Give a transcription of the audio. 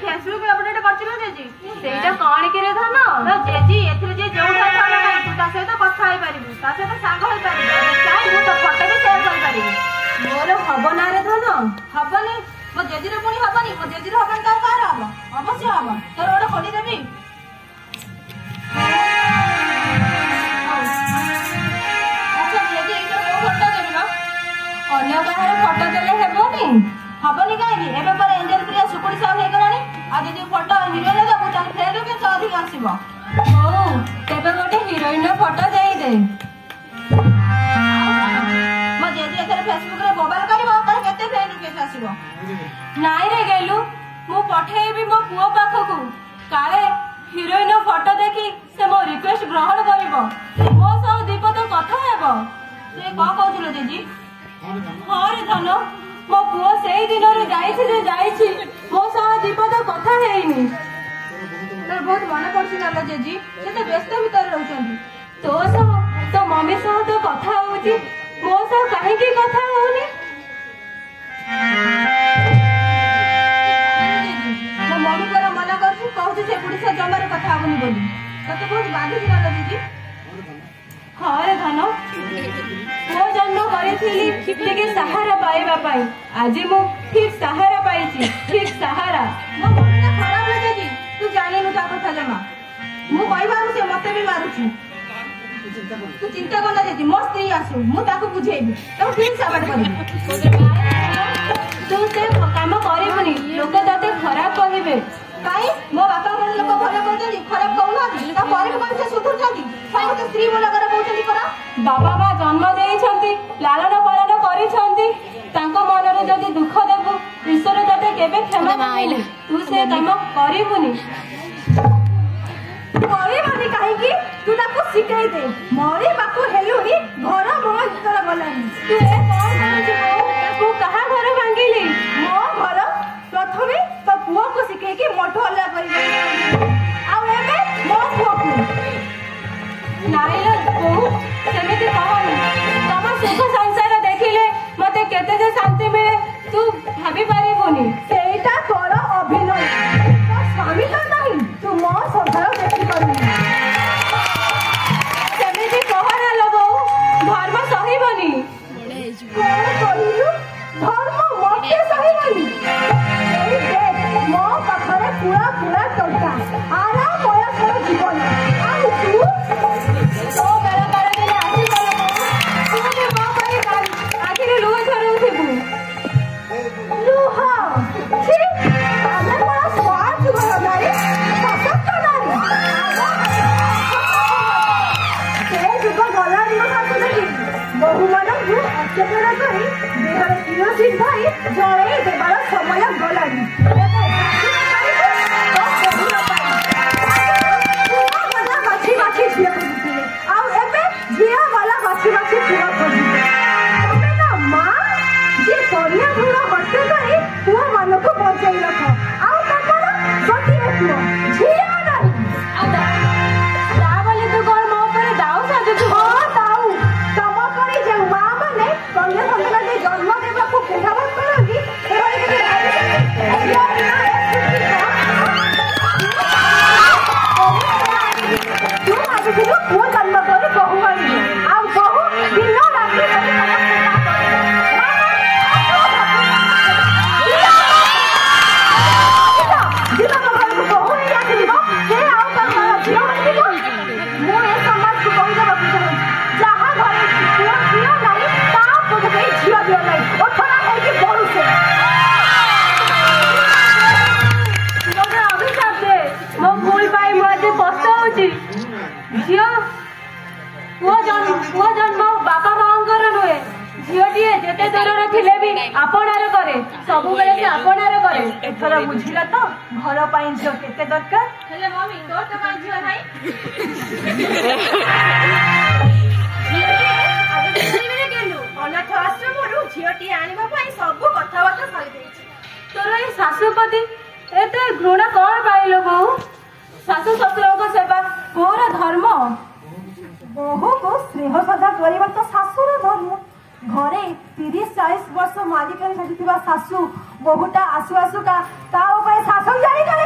Facebook update करछिलो जेजी सेटा कोन कि रे धन ना जेजी एथिरे जे जोठा थाना नै तू ता सहित कथा होई परिबु ता सहित सांग होई परिबु चाहे मु तो फोटो भी शेयर कर परिबु मोर हबो ना रे धन हबनी मो जेजी रे पुनी हबनी मो जेजी रे हबन का कार हबो अवश्य हबो तोर ओडा खोली देबी अच्छा जेजी एतो मो फोटो देबी ना अन्य बाहर फोटो देले हेबोनी हबनी काई एबे पर एंजल प्रिया सुकुड़ी साव हे गलानी आ जदी फोटो हीरोइन दबु त फेर के अधिक आसीबो हो तेबे गोटे हीरोइन फोटो देई दे म जेदी एथरे फेसबुक रे मोबाइल करबो तर केते फ्रेंड के आसीबो नाइ रे गेलु मु पठेबी मो पुओ पाखकु काले हीरोइन फोटो देखि से मो रिक्वेस्ट ग्रहण करिवो मो सह दीपद कथा हेबो से का कहउछलो जेजी हां रे धनो मो पुओ सेई दिन रे जाईछि मो सह दीपद कथा हेइनी तर बहुत मन पड़छि ना जेजी से तो व्यस्त भीतर रहउछंती तो सह तो मम्मी सह तो कथा होउछि मो सह काहे की कथा होउनी मो मम्मी कोरा मना करछु कहउछि से पुड़ी से जमारे कथा होउनी बोली तते बहुत बाधी ना जेजी हां रे धनो वो जन्म करिथिली ठीक सहारा पाइबा पाई आज मु ठीक सहारा पाइछि ठीक सहारा मो मम्मी ना खराब लगे जी तू जानी नु ता कथा जमा मु कहबारु से मते भी मारुछि तू चिंता करना जेजी मो स्त्री आसु मु ताको बुझेबी तो ठीक साबट करबी तू से काम करिबनी लोक तते खराब कहिबे काई मो बापा घर लोक भले कहते खराब कहना ता पर मन से सुधुर जाती समस्त स्त्री बोला करे कहते करा बाबा बा जन्म देई छंती लालन पालन करी छंती तांको मन रे जदी दुख देबु ईश्वर तते केबे क्षमा तू से काम करिबुनी करिबनी काहे की तू ताको सिखाई दे मोरे बापू हेलुनी घर मोर भीतर गलानी तू ए कोन करू तू कहा घर भांगिली मो घर प्रथमे तो पुओ को सिखे कि मोठो हल्ला करी आ एबे मो पुओ को नाइ ल बहु सेमिति कहनी तम सुख संसार देखिले मते केते जे शांति मिले तू भाबी पारिबोनी सेटा तोर अभिनय तो स्वामी तो नहीं तू मो संसार देखि पारबी सेमिति कहना ल बहु धर्म सहिबनी कोन कहिलु धर्म मते सहिबनी ए देख मो पाखरे पूरा पूरा टंका आरा बयसर जीवन आ तू तो बेला बेला दिन आसी गलो तू ने मो करी आखिरे लुह झरू थिबु लुह छी आले बड़ा स्वार्थ भरा नारी सशक्त नारी से जुग गला दिन सासु देखि बहु मानकु अत्याचार करी देहर किरोसिन भाई जळे देबार समय गलानी बचाई रख आउ तमर गोटिए पुओ झिया नाही ता बोले तू कोन मो पर दाऊ साजे तू हां दाऊ तम करे जे मां माने कन्या संतान जे जन्म देबा को कुधावत करगी एवरे के तू आज के पुओ जन्म करे बहु आई आउ बहु दिन रात आपणार करे सब बेले से आपणार करे एथर बुझिला तो घर पाई झियो केते दरकार हेले मम्मी तोर तो पाई झियो नाही आगे दिने गेलु अनाथ आश्रमरु झियोटी आनिबा पाई सब कथा बाता सही देछि तोर ए सासुपति एते घृणा कोन पाइलो बहु सासु ससुर को सेवा मोर धर्म बहु को स्नेह सदा करबा तो सासुर धर्म घरे 30-40 वर्ष मालिका छाड़ी शाशु बहुटा आसु आसुका ता शासन जारी कले